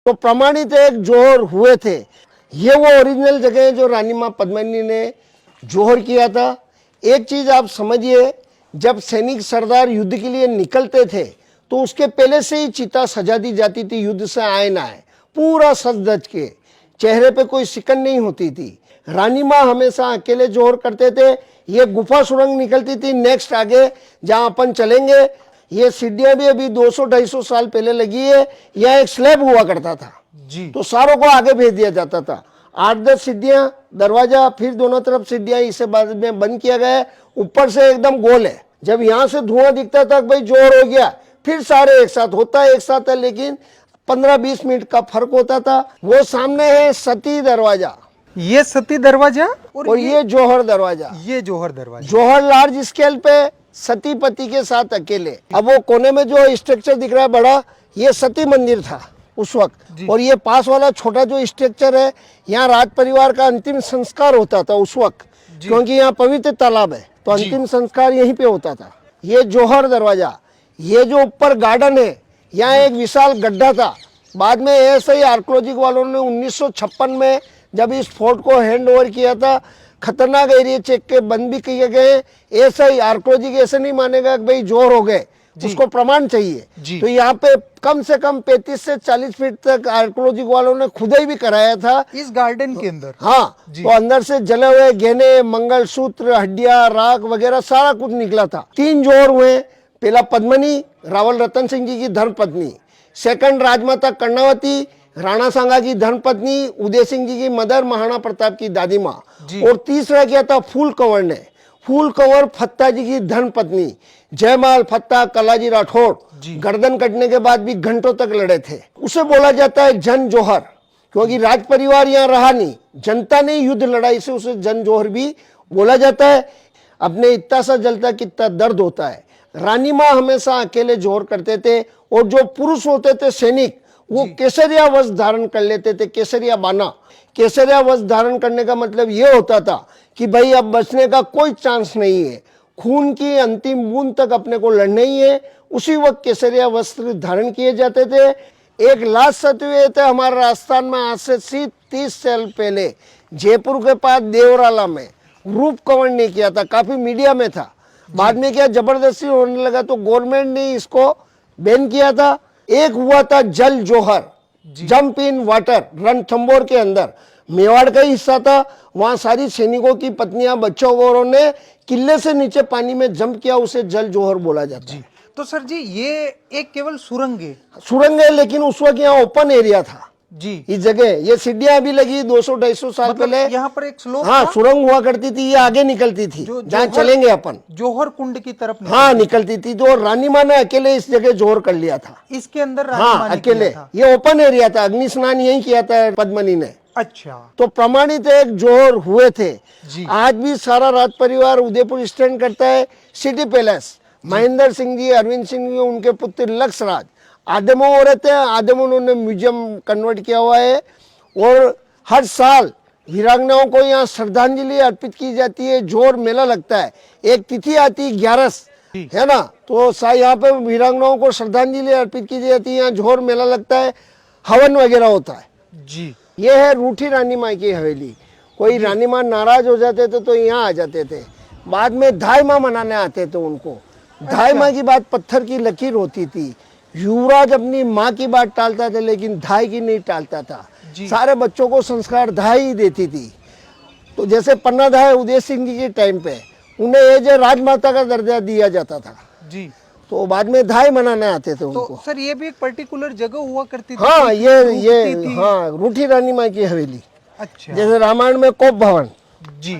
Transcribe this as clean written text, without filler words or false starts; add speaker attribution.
Speaker 1: तो प्रमाणित एक जोहर हुए थे। ये वो ओरिजिनल जगह है जो रानी माँ पद्मिनी ने जोहर किया था। एक चीज आप समझिए, जब सैनिक सरदार युद्ध के लिए निकलते थे तो उसके पहले से ही चिता सजा दी जाती थी, युद्ध से आए ना आए, पूरा सज धज के, चेहरे पे कोई सिकन नहीं होती थी। रानी माँ हमेशा अकेले जोहर करते थे। ये गुफा सुरंग निकलती थी नेक्स्ट आगे जहां अपन चलेंगे। ये सीढ़ियां भी अभी 200-250 साल पहले लगी है। यह एक स्लैब हुआ करता था
Speaker 2: जी।
Speaker 1: तो सारों को आगे भेज दिया जाता था। 8-10 सीढ़ियां, दरवाजा, फिर दोनों तरफ सीढ़ियां, इसे बाद में बंद किया गया है। ऊपर से एकदम गोल है। जब यहाँ से धुआं दिखता था भाई जोहर हो गया, फिर सारे एक साथ होता है, एक साथ है, लेकिन 15-20 मिनट का फर्क होता था। वो सामने है सती दरवाजा,
Speaker 2: ये सती दरवाजा
Speaker 1: और ये जोहर दरवाजा।
Speaker 2: ये जोहर दरवाजा।
Speaker 1: जोहर लार्ज स्केल पे, सती पति के साथ अकेले। अब वो कोने में जो स्ट्रक्चर दिख रहा है बड़ा, ये सती मंदिर था उस वक्त। और ये पास वाला छोटा जो स्ट्रक्चर है, यहाँ राज परिवार का अंतिम संस्कार होता था उस वक्त, क्योंकि यहाँ पवित्र तालाब है तो अंतिम संस्कार यहीं पे होता था। ये जोहर दरवाजा। ये जो ऊपर गार्डन है, यहाँ एक विशाल गड्ढा था। बाद में ऐसे ही आर्कोलॉजिक वालों ने 1956 में जब इस फोर्ट को हैंड ओवर किया था, खतरनाक एरिया चेक के बंद भी किए गए। ऐसा ही आर्कोलॉजिक ऐसे नहीं मानेगा कि भाई जोहर हो गए, उसको प्रमाण चाहिए। तो यहाँ पे कम से कम 35 से 40 फीट तक आर्कोलॉजिक वालों ने खुदाई भी कराया था
Speaker 2: इस गार्डन के अंदर।
Speaker 1: हाँ, तो अंदर से जले हुए गहने, मंगलसूत्र, हड्डियां, राख वगैरह सारा कुछ निकला था। 3 जोहर हुए। पहला पद्मिनी, रावल रतन सिंह जी की धर्म पत्नी। सेकंड राजमाता कर्णावती, राणा सांगा की धर्म पत्नी, उदय सिंह जी की मदर, महाराणा प्रताप की दादी माँ। और तीसरा क्या था, फूल कंवर ने। फूल कंवर फत्ता जी की धर्म पत्नी। जयमाल फत्ता कलाजी राठौड़ गर्दन कटने के बाद भी घंटों तक लड़े थे। उसे बोला जाता है जन जोहर, क्योंकि राज परिवार यहाँ रहा नहीं, जनता ने युद्ध लड़ाई से उसे जन जोहर भी बोला जाता है। अपने इतना सा जलता कितना दर्द होता है। रानी माँ हमेशा अकेले जोहर करते थे, और जो पुरुष होते थे सैनिक, वो केसरिया वस्त्र धारण कर लेते थे, केसरिया बाना। केसरिया वस्त्र धारण करने का मतलब ये होता था कि भाई अब बचने का कोई चांस नहीं है, खून की अंतिम बूंद तक अपने को लड़ना ही है। उसी वक्त केसरिया वस्त्र धारण किए जाते थे। एक लास्ट सत्य थे हमारे राजस्थान में, आज से 30 साल पहले जयपुर के पास देवराला में रूप कंवर ने किया था, काफी मीडिया में था। बाद में क्या जबरदस्ती होने लगा तो गवर्नमेंट ने इसको बैन किया था। एक हुआ था जल जोहर, जंप इन वाटर, रणथंबोर के अंदर, मेवाड़ का हिस्सा था। वहां सारी सैनिकों की पत्नियां, बच्चों वगैरह ने किले से नीचे पानी में जंप किया, उसे जल जोहर बोला जाता है।
Speaker 2: तो सर जी, ये एक केवल सुरंग है।
Speaker 1: सुरंग है, लेकिन उस वक्त यहाँ ओपन एरिया था
Speaker 2: जी।
Speaker 1: इस जगह। ये सीढ़ियां अभी लगी 200-250 साल पहले।
Speaker 2: यहाँ पर एक स्लोप
Speaker 1: हाँ, सुरंग हुआ करती थी, ये आगे निकलती थी जहाँ चलेंगे अपन,
Speaker 2: जोहर कुंड की तरफ
Speaker 1: हाँ निकलती थी। तो रानी माँ ने अकेले इस जगह जोहर कर लिया था,
Speaker 2: इसके अंदर
Speaker 1: हाँ अकेले। ये ओपन एरिया था, अग्नि स्नान यही किया था पद्मिनी ने।
Speaker 2: अच्छा,
Speaker 1: तो प्रमाणित एक जोहर हुए थे। आज भी सारा राज परिवार उदयपुर स्टैंड करता है। सिटी पैलेस, महेंद्र सिंह जी, अरविंद सिंह जी, उनके पुत्र लक्ष्य राज आदमों हो रहते हैं। आदम उन्होंने म्यूजियम कन्वर्ट किया हुआ है, और हर साल वीरांगनाओं को यहाँ श्रद्धांजलि अर्पित की जाती है। जोहर मेला लगता है, एक तिथि आती है 11 है ना, तो यहाँ पे वीरांगनाओं को श्रद्धांजलि अर्पित की जाती है। यहाँ जोहर मेला लगता है, हवन वगैरह होता है
Speaker 2: जी।
Speaker 1: ये है रूठी रानी माँ की हवेली। कोई रानी माँ नाराज हो जाते थे तो यहाँ आ जाते थे। बाद में धाई माँ मनाने आते थे उनको। धाई माँ की बात पत्थर की लकीर होती थी। युवराज अपनी माँ की बात टालता था, लेकिन धाई की नहीं टालता था। सारे बच्चों को संस्कार धाई ही देती थी। तो जैसे पन्ना धाई उदय सिंह जी के टाइम पे उन्हें एज ए राजमाता का दर्जा दिया जाता था
Speaker 2: जी।
Speaker 1: तो बाद में धाई मनाने आते थे उनको।
Speaker 2: तो सर, ये भी एक पर्टिकुलर जगह हुआ करती थी।
Speaker 1: हाँ, ये हाँ रूठी रानी माँ की हवेली।
Speaker 2: अच्छा,
Speaker 1: जैसे रामायण में कोप भवन,
Speaker 2: जी।